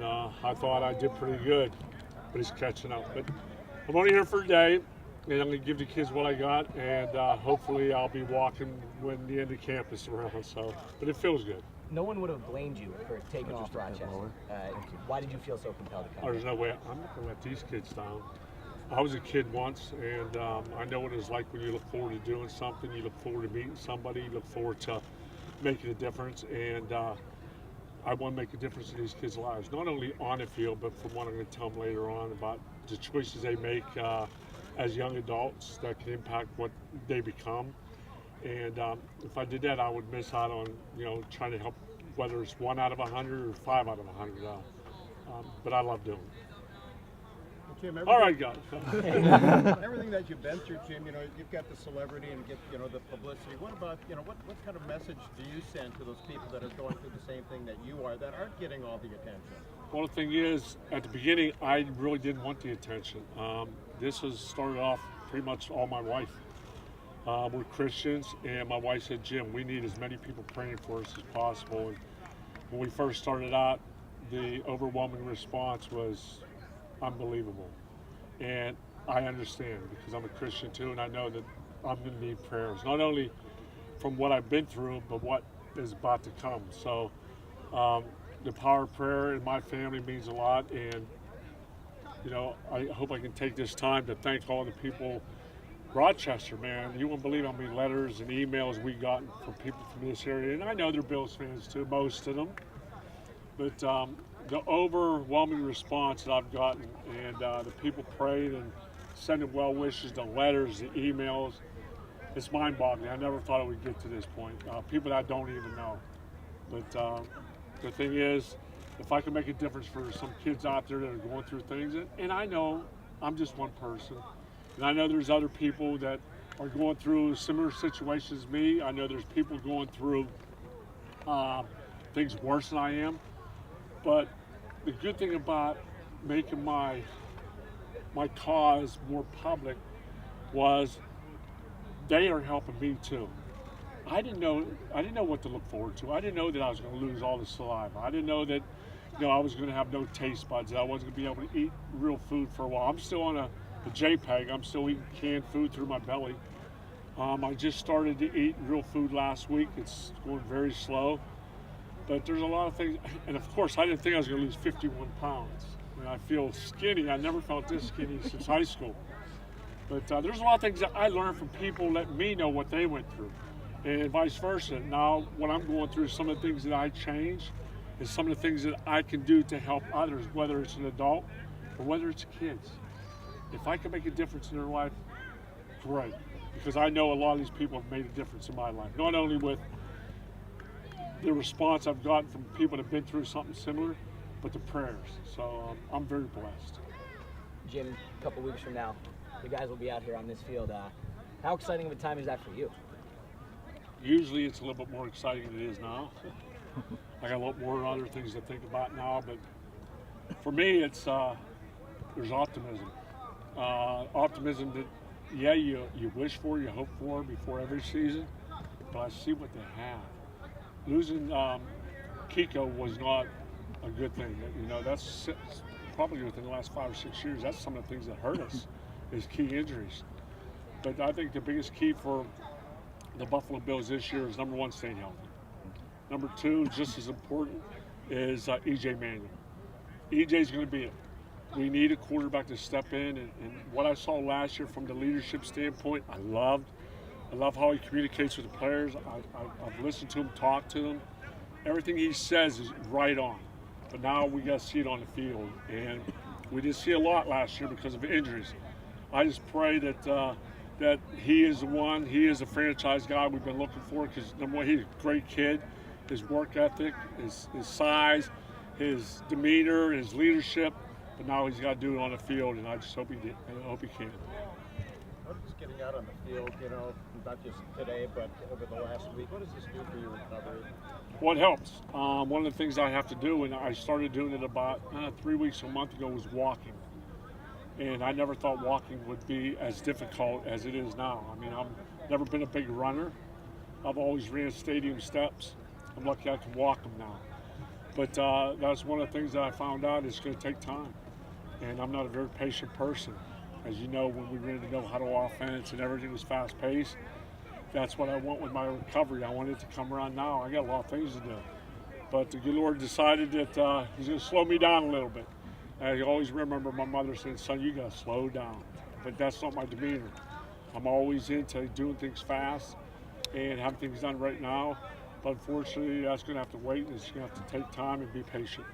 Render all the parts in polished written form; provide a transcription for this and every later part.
and I thought I did pretty good, but he's catching up. But I'm only here for a day, and I'm going to give the kids what I got, and hopefully I'll be walking when the end of camp is around. So, but it feels good. No one would have blamed you for taking off Rochester. Why did you feel so compelled to come? There's no way. I'm not going to let these kids down. I was a kid once, and I know what it's like when you look forward to doing something. You look forward to meeting somebody. You look forward to making a difference, and I want to make a difference in these kids' lives, not only on the field, but from what I'm going to tell them later on about the choices they make as young adults that can impact what they become. And if I did that, I would miss out on, trying to help, whether it's 1 out of 100 or 5 out of 100. But I love doing it. Jim, all right, guys. Everything that you've been through, Jim, you've got the celebrity and get, the publicity. What about, what kind of message do you send to those people that are going through the same thing that you are, that aren't getting all the attention? Well, the thing is, at the beginning, I really didn't want the attention. This was started off pretty much all my wife. We're Christians, and my wife said, Jim, we need as many people praying for us as possible. And when we first started out, the overwhelming response was unbelievable. And I understand because I'm a Christian too, and I know that I'm going to need prayers, not only from what I've been through, but what is about to come. So the power of prayer in my family means a lot, and I hope I can take this time to thank all the people. Rochester, man, you won't believe how many letters and emails we got from people from this area, and I know they're Bills fans too, most of them. But the overwhelming response that I've gotten, and the people praying and sending well wishes, the letters, the emails, it's mind-boggling. I never thought it would get to this point. People that I don't even know. But the thing is, if I can make a difference for some kids out there that are going through things, and I know I'm just one person, and I know there's other people that are going through similar situations as me. I know there's people going through things worse than I am. But the good thing about making my cause more public was they are helping me too. I didn't know what to look forward to. I didn't know that I was going to lose all the saliva. I didn't know that I was going to have no taste buds. That I wasn't going to be able to eat real food for a while. I'm still on a JPEG. I'm still eating canned food through my belly. I just started to eat real food last week. It's going very slow. But there's a lot of things, and of course, I didn't think I was going to lose 51 pounds. And I feel skinny. I never felt this skinny since high school. But there's a lot of things that I learned from people letting me know what they went through, and vice versa. Now, what I'm going through, some of the things that I changed, and some of the things that I can do to help others, whether it's an adult or whether it's kids. If I can make a difference in their life, great. Because I know a lot of these people have made a difference in my life, not only with the response I've gotten from people that have been through something similar, but the prayers. So I'm very blessed. Jim, a couple weeks from now, the guys will be out here on this field. How exciting of a time is that for you? Usually it's a little bit more exciting than it is now. I got a lot more other things to think about now, but for me, it's there's optimism. Optimism that, yeah, you wish for, you hope for before every season, but I see what they have. Losing Kiko was not a good thing. That's probably within the last 5 or 6 years. That's some of the things that hurt us is key injuries. But I think the biggest key for the Buffalo Bills this year is, number one, staying healthy. Number two, just as important, is E.J. Manuel. E.J.'s going to be it. We need a quarterback to step in, and what I saw last year from the leadership standpoint, I love how he communicates with the players. I've listened to him, talked to them. Everything he says is right on. But now we got to see it on the field. And we didn't see a lot last year because of injuries. I just pray that he is the one. He is a franchise guy we've been looking for because, number one, he's a great kid. His work ethic, his size, his demeanor, his leadership. But now he's got to do it on the field, and I just hope he can. Just getting out on the field, not just today, but over the last week, what does this do for your recovery? Well, it helps. One of the things I have to do, and I started doing it about 3 weeks, a month ago, was walking. And I never thought walking would be as difficult as it is now. I mean, I've never been a big runner. I've always ran stadium steps. I'm lucky I can walk them now. But that's one of the things that I found out. It's going to take time, and I'm not a very patient person. As you know, when we really know how to offense and everything is fast paced, that's what I want with my recovery. I want it to come around now. I got a lot of things to do. But the good Lord decided that He's going to slow me down a little bit. I always remember my mother saying, "Son, you got to slow down." But that's not my demeanor. I'm always into doing things fast and having things done right now. But unfortunately, that's going to have to wait, and it's going to have to take time and be patient.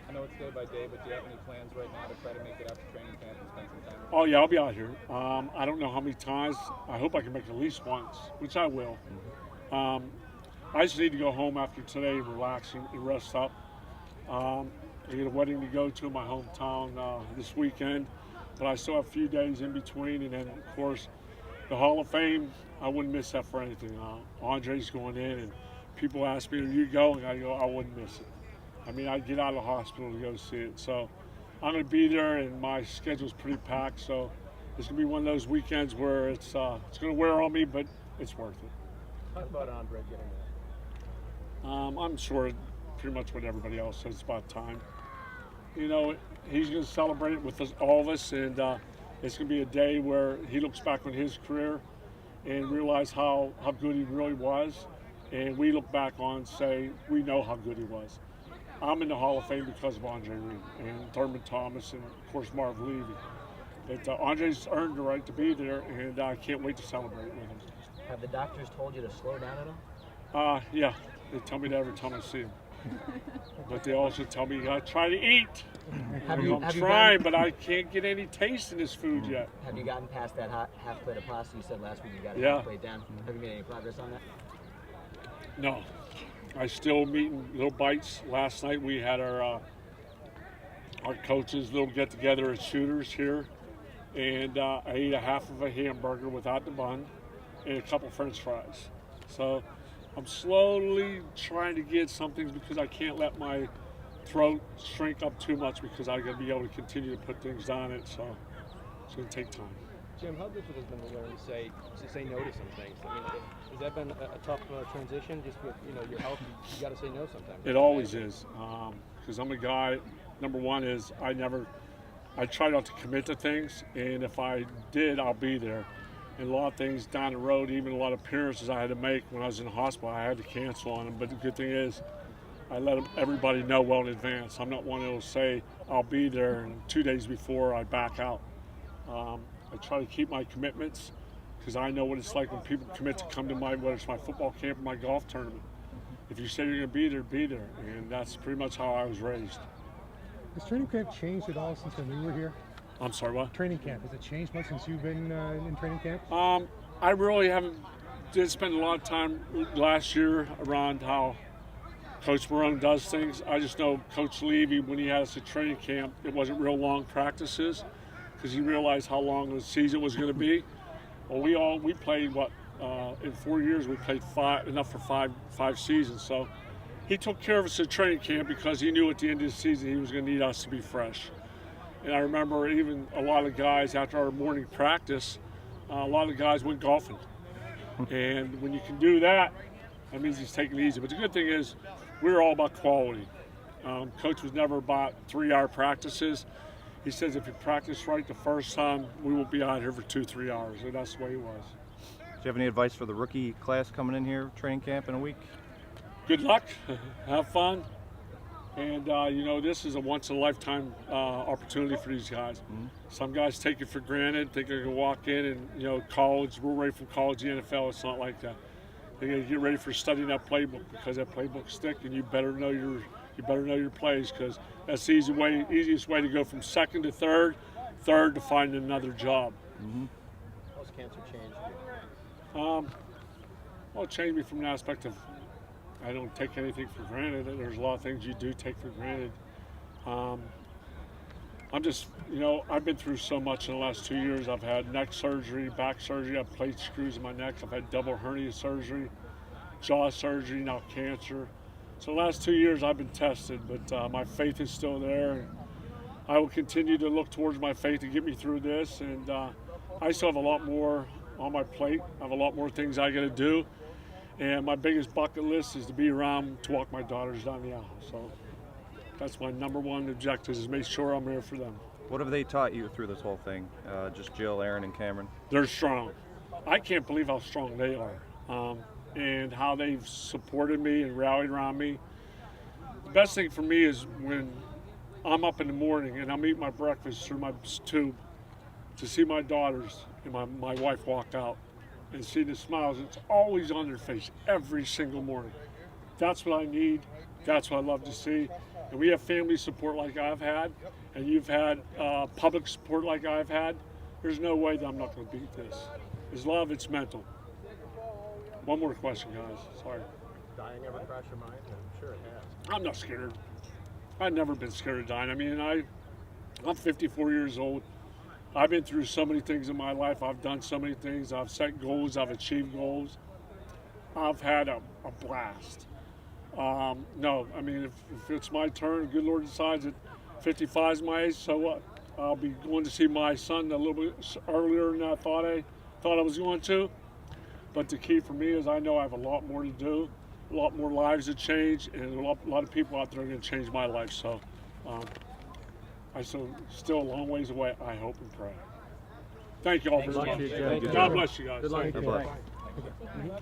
I know it's day by day, but do you have any plans right now to try to make it out to training camp and spend some time? Oh yeah, I'll be out here. I don't know how many times. I hope I can make it at least once, which I will. I just need to go home after today and relax and rest up. I get a wedding to go to in my hometown this weekend, but I still have a few days in between, and then of course the Hall of Fame. I wouldn't miss that for anything. Andre's going in, and people ask me, "Are you going?" I go, "I wouldn't miss it." I mean, I'd get out of the hospital to go see it. So I'm going to be there, and my schedule's pretty packed. So it's going to be one of those weekends where it's going to wear on me, but it's worth it. Talk about Andre getting that. I'm sure pretty much what everybody else says. It's about time. You know, he's going to celebrate it with all of us, and it's going to be a day where he looks back on his career and realize how good he really was. And we look back on and say, we know how good he was. I'm in the Hall of Fame because of Andre Reed and Thurman Thomas and, of course, Marv Levy. But Andre's earned the right to be there, and I can't wait to celebrate with him. Have the doctors told you to slow down at all? Yeah, they tell me that every time I see him. But they also tell me you gotta try to eat. I'm trying, but I can't get any taste in this food yet. Have you gotten past that half plate of pasta you said last week you got a Yeah. half plate down? Have you made any progress on that? No, I still am eating little bites. Last night we had our coaches' little get together at Shooters here, and I ate a half of a hamburger without the bun and a couple French fries. So I'm slowly trying to get some things because I can't let my throat shrink up too much because I got to be able to continue to put things on it. So it's going to take time. Jim, how difficult has it been to learn to say no to some things? I mean, has that been a tough transition? Just with your health, you got to say no sometimes. It always is, because I'm a guy. Number one is I try not to commit to things, and if I did, I'll be there. And a lot of things down the road, even a lot of appearances I had to make when I was in the hospital, I had to cancel on them. But the good thing is, I let everybody know well in advance. I'm not one who will say I'll be there and 2 days before I back out. I try to keep my commitments because I know what it's like when people commit to come to whether it's my football camp or my golf tournament. If you say you're going to be there, be there. And that's pretty much how I was raised. Has training camp changed at all since when we were here? I'm sorry, what? Training camp, has it changed much since you've been in training camp? I really did spend a lot of time last year around how Coach Marone does things. I just know Coach Levy, when he had us at training camp, it wasn't real long practices because he realized how long the season was going to be. Well, we played in 4 years we played enough for five seasons. So he took care of us at training camp because he knew at the end of the season he was going to need us to be fresh. And I remember even a lot of guys after our morning practice, a lot of guys went golfing. And when you can do that, that means he's taking it easy. But the good thing is, we're all about quality. Coach was never about 3-hour practices. He says if you practice right the first time, we will be out here for 2-3 hours. And that's the way he was. Do you have any advice for the rookie class coming in here, training camp in a week? Good luck. Have fun. And, this is a once-in-a-lifetime opportunity for these guys. Mm-hmm. Some guys take it for granted, think they're going to walk in and, college, we're ready for college, the NFL, it's not like that. They got to get ready for studying that playbook because that playbook stick, and you better know your plays because that's the easiest way to go from second to third to find another job. Mm-hmm. How's cancer changed you? Well, it changed me from the aspect of I don't take anything for granted. There's a lot of things you do take for granted. I'm just, I've been through so much in the last 2 years. I've had neck surgery, back surgery, I've plate screws in my neck, I've had double hernia surgery, jaw surgery, now cancer. So the last 2 years I've been tested, but my faith is still there. And I will continue to look towards my faith to get me through this. And I still have a lot more on my plate. I have a lot more things I got to do. And my biggest bucket list is to be around to walk my daughters down the aisle. So That's my number one objective, is make sure I'm there for them. What have they taught you through this whole thing? Just Jill, Aaron, and Cameron? They're strong. I can't believe how strong they are, and how they've supported me and rallied around me. The best thing for me is when I'm up in the morning and I'm eating my breakfast through my tube, to see my daughters and my wife walk out and see the smiles. It's always on their face every single morning. That's what I need. That's what I love to see. And we have family support like I've had, and you've had public support like I've had. There's no way that I'm not going to beat this. It's love, it's mental. One more question, guys. Sorry. Dying ever cross your mind? I'm sure it has. I'm not scared. I've never been scared of dying. I mean, I'm 54 years old. I've been through so many things in my life. I've done so many things. I've set goals. I've achieved goals. I've had a blast. No, I mean, if it's my turn, good Lord decides that 55 is my age, so what? I'll be going to see my son a little bit earlier than I thought I was going to. But the key for me is I know I have a lot more to do, a lot more lives to change, and a lot of people out there are going to change my life. So I still a long ways away, I hope and pray. Thank you all very much. Thank you. God bless you guys. Good luck. God bless.